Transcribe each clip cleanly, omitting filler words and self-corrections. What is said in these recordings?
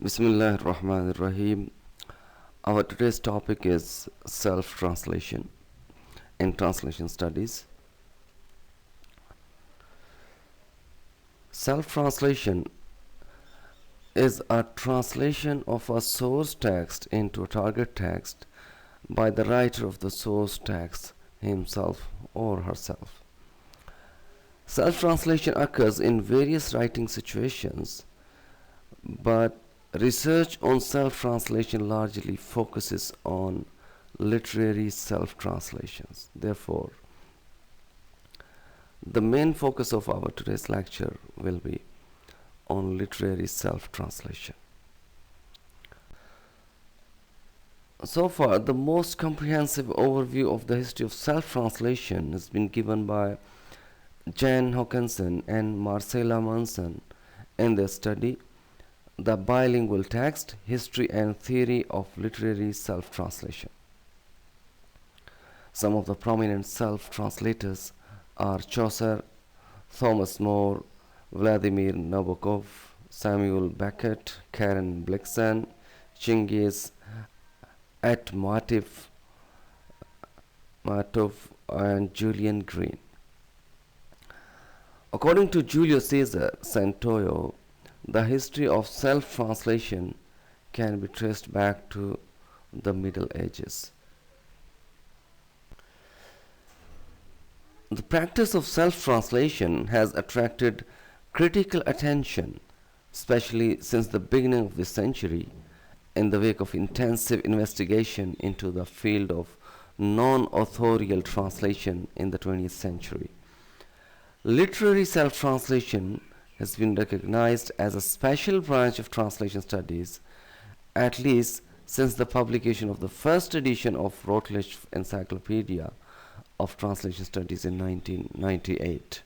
Bismillah ar-Rahman ar-Rahim. Our today's topic is self-translation in translation studies. Self-translation is a translation of a source text into a target text by the writer of the source text himself or herself. Self-translation occurs in various writing situations, but research on self-translation largely focuses on literary self-translations. Therefore, the main focus of our today's lecture will be on literary self-translation. So far, the most comprehensive overview of the history of self-translation has been given by Jan Hawkinson and Marcella Manson in their study The Bilingual Text, History and Theory of Literary Self-Translation. Some of the prominent self-translators are Chaucer, Thomas More, Vladimir Nabokov, Samuel Beckett, Karen Blixen, Chingiz Atmatov, and Julian Green. According to Julio Cesar Santoyo, the history of self-translation can be traced back to the Middle Ages. The practice of self-translation has attracted critical attention, especially since the beginning of this century, in the wake of intensive investigation into the field of non-authorial translation in the 20th century. Literary self-translation has been recognized as a special branch of translation studies, at least since the publication of the first edition of Routledge Encyclopedia of Translation Studies in 1998.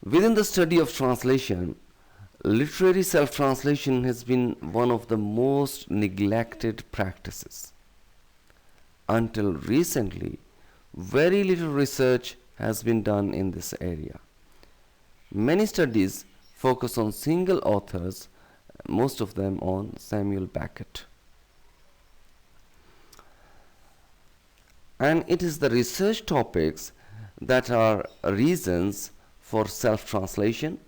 Within the study of translation, literary self-translation has been one of the most neglected practices. Until recently, very little research has been done in this area. Many studies focus on single authors, most of them on Samuel Beckett. And it is the research topics that are reasons for self-translation,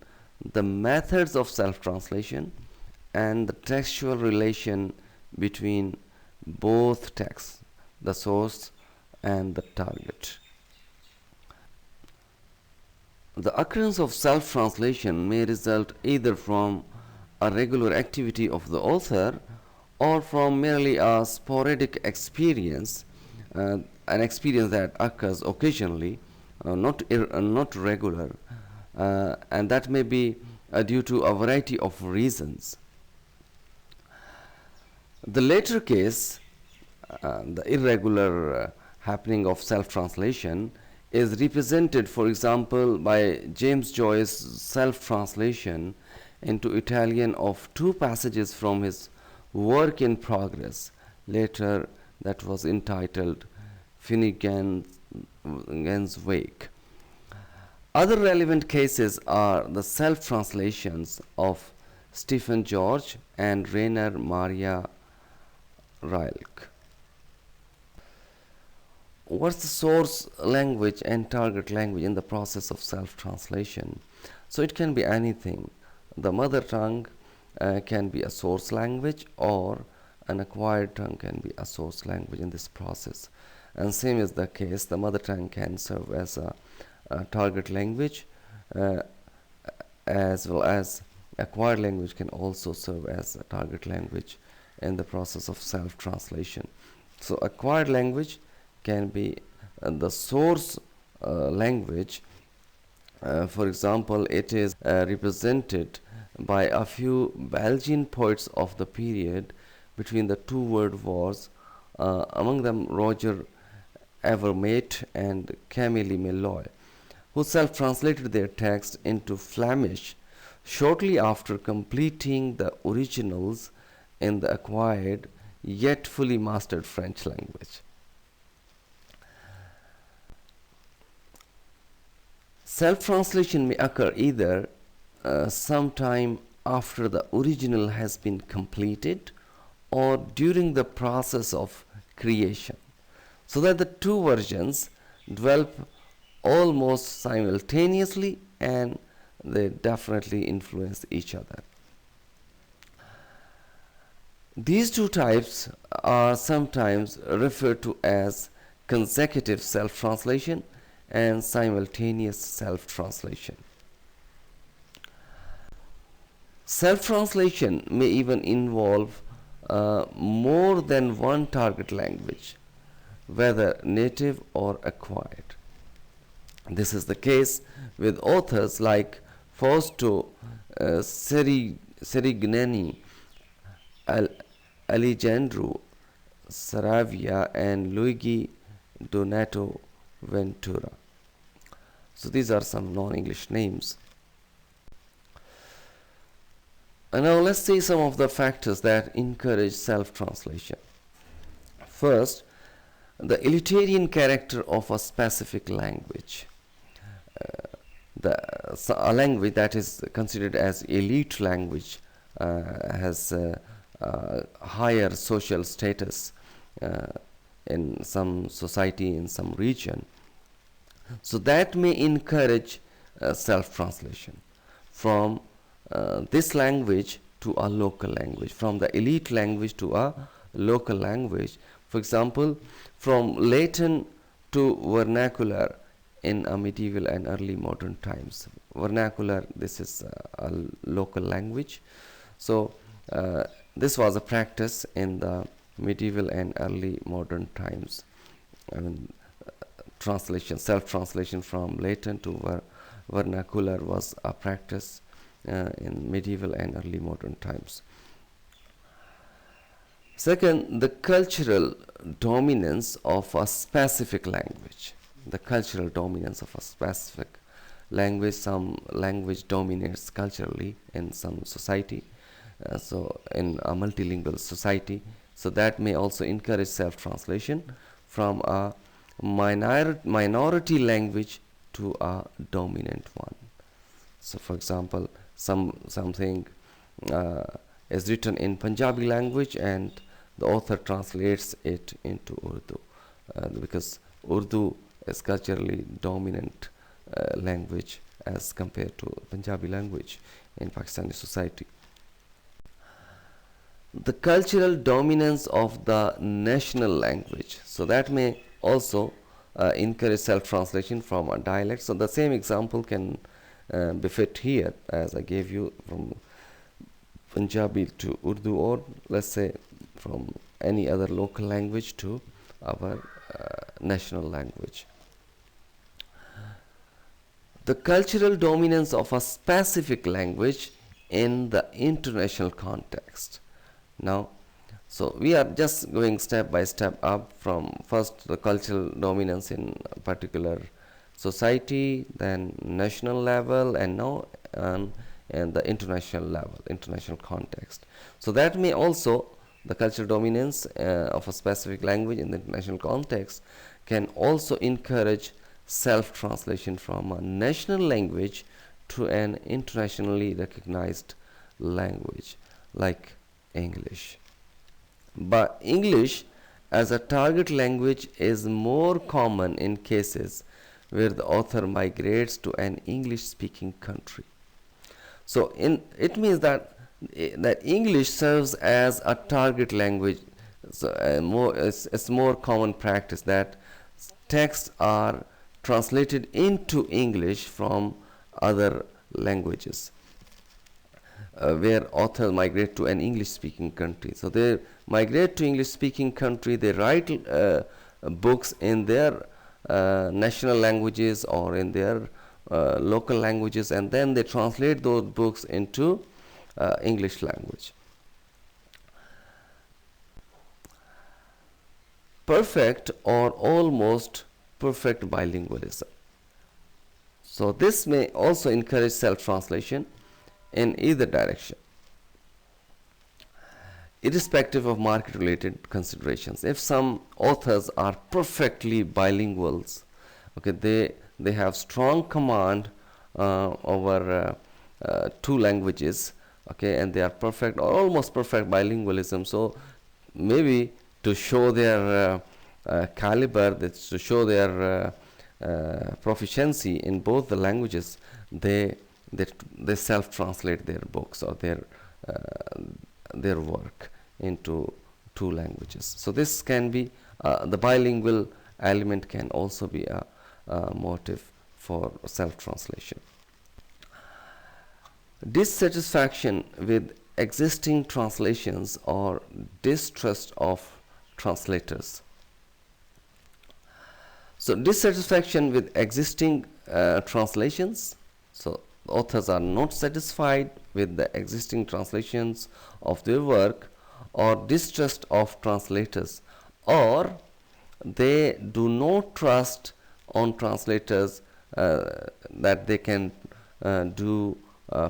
the methods of self-translation, and the textual relation between both texts, the source and the target. The occurrence of self-translation may result either from a regular activity of the author or from merely a sporadic experience, an experience that occurs occasionally, not regular, and that may be due to a variety of reasons. The latter case, the irregular happening of self-translation, is represented, for example, by James Joyce's self-translation into Italian of two passages from his work in progress, later that was entitled Finnegan's Wake. Other relevant cases are the self-translations of Stephen George and Rainer Maria Rilke. What's the source language and target language in the process of self-translation? So it can be anything. The mother tongue can be a source language, or an acquired tongue can be a source language in this process. And same is the case, the mother tongue can serve as a target language, as well as acquired language can also serve as a target language in the process of self-translation. So acquired language can be the source language. For example, it is represented by a few Belgian poets of the period between the two world wars, among them Roger Evermate and Camille Meloy, who self-translated their text into Flemish shortly after completing the originals in the acquired yet fully mastered French language. Self-translation may occur either sometime after the original has been completed or during the process of creation, so that the two versions develop almost simultaneously and they definitely influence each other. These two types are sometimes referred to as consecutive self translation and simultaneous self translation. Self translation may even involve more than one target language, whether native or acquired. This is the case with authors like Fausto Serignani, Alejandro Saravia, and Luigi Donato Ventura. So these are some non-English names. And now let's see some of the factors that encourage self-translation. First, the elitarian character of a specific language. A language that is considered as elite language has higher social status in some society, in some region. So that may encourage self-translation from this language to a local language, from the elite language to a local language. For example, from Latin to vernacular in a medieval and early modern times. Vernacular, this is a local language. So this was a practice in the medieval and early modern times. I mean, translation, self-translation from Latin to vernacular was a practice in medieval and early modern times. Second, the cultural dominance of a specific language. The cultural dominance of a specific language. Some language dominates culturally in some society, so in a multilingual society. So that may also encourage self-translation from a minority language to a dominant one. So for example, something is written in Punjabi language and the author translates it into Urdu, because Urdu is culturally dominant language as compared to Punjabi language in Pakistani society. The cultural dominance of the national language, so that may also encourage self-translation from a dialect. So the same example can be fit here as I gave you, from Punjabi to Urdu, or let's say from any other local language to our national language. The cultural dominance of a specific language in the international context. Now, so we are just going step by step up from first the cultural dominance in a particular society, then national level, and now and the international level, international context. So that may also, the cultural dominance of a specific language in the international context can also encourage self-translation from a national language to an internationally recognized language like English. But English as a target language is more common in cases where the author migrates to an English-speaking country. So it means that English serves as a target language. So it's more common practice that texts are translated into English from other languages, where authors migrate to an English-speaking country. So they migrate to English-speaking country, they write books in their national languages or in their local languages, and then they translate those books into English language. Perfect or almost perfect bilingualism. So this may also encourage self-translation in either direction, irrespective of market-related considerations. If some authors are perfectly bilinguals, okay, they have strong command over two languages, okay, and they are perfect or almost perfect bilingualism. So maybe to show their caliber, that's to show their proficiency in both the languages, they they, they self-translate their books or their work into two languages. So this can be the bilingual element can also be a motive for self-translation. Dissatisfaction with existing translations or distrust of translators. So dissatisfaction with existing translations. So authors are not satisfied with the existing translations of their work, or distrust of translators, or they do not trust on translators that they can do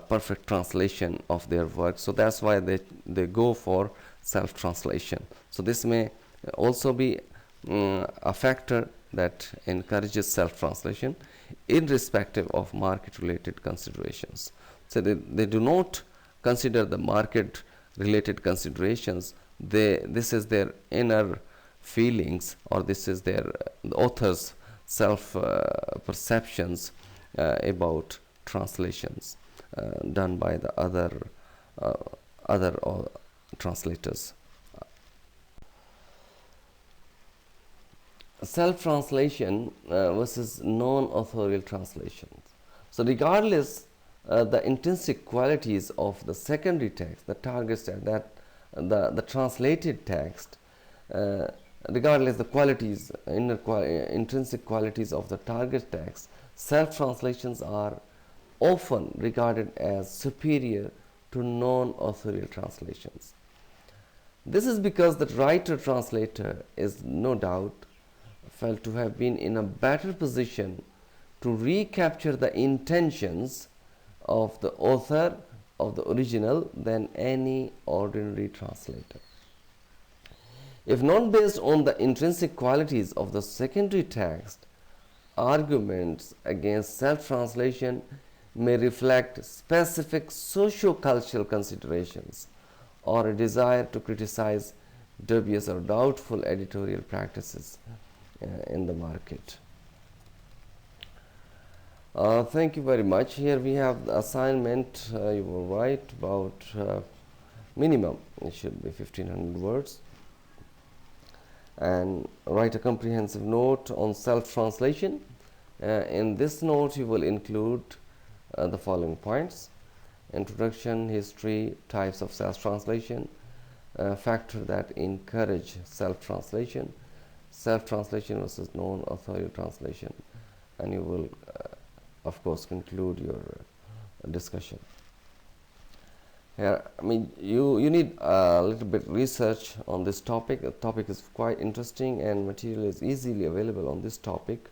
perfect translation of their work. So that's why they go for self-translation. So this may also be a factor that encourages self-translation irrespective of market-related considerations. So they do not consider the market-related considerations. This is their inner feelings, or this is their the author's self perceptions about translations done by the other translators. Self-translation versus non-authorial translations. So regardless the intrinsic qualities of the secondary text, the target text, that the translated text, regardless the qualities, intrinsic qualities of the target text, self-translations are often regarded as superior to non-authorial translations. This is because the writer-translator is no doubt felt to have been in a better position to recapture the intentions of the author of the original than any ordinary translator. If not based on the intrinsic qualities of the secondary text, arguments against self-translation may reflect specific socio-cultural considerations or a desire to criticize dubious or doubtful editorial practices in the market. Thank you very much. Here we have the assignment. You will write about minimum, it should be 1500 words, and write a comprehensive note on self-translation. In this note you will include the following points: introduction, history, types of self-translation, factors that encourage self-translation, self-translation versus non-authorial translation, and you will of course conclude your discussion. Here, you need a little bit research on this topic. The topic is quite interesting and material is easily available on this topic.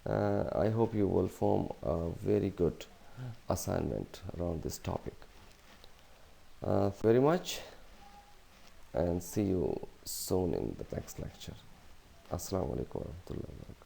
I hope you will form a very good assignment around this topic. Very much, and see you soon in the next lecture. Assalamu alaikum warahmatullahi wabarakatuh.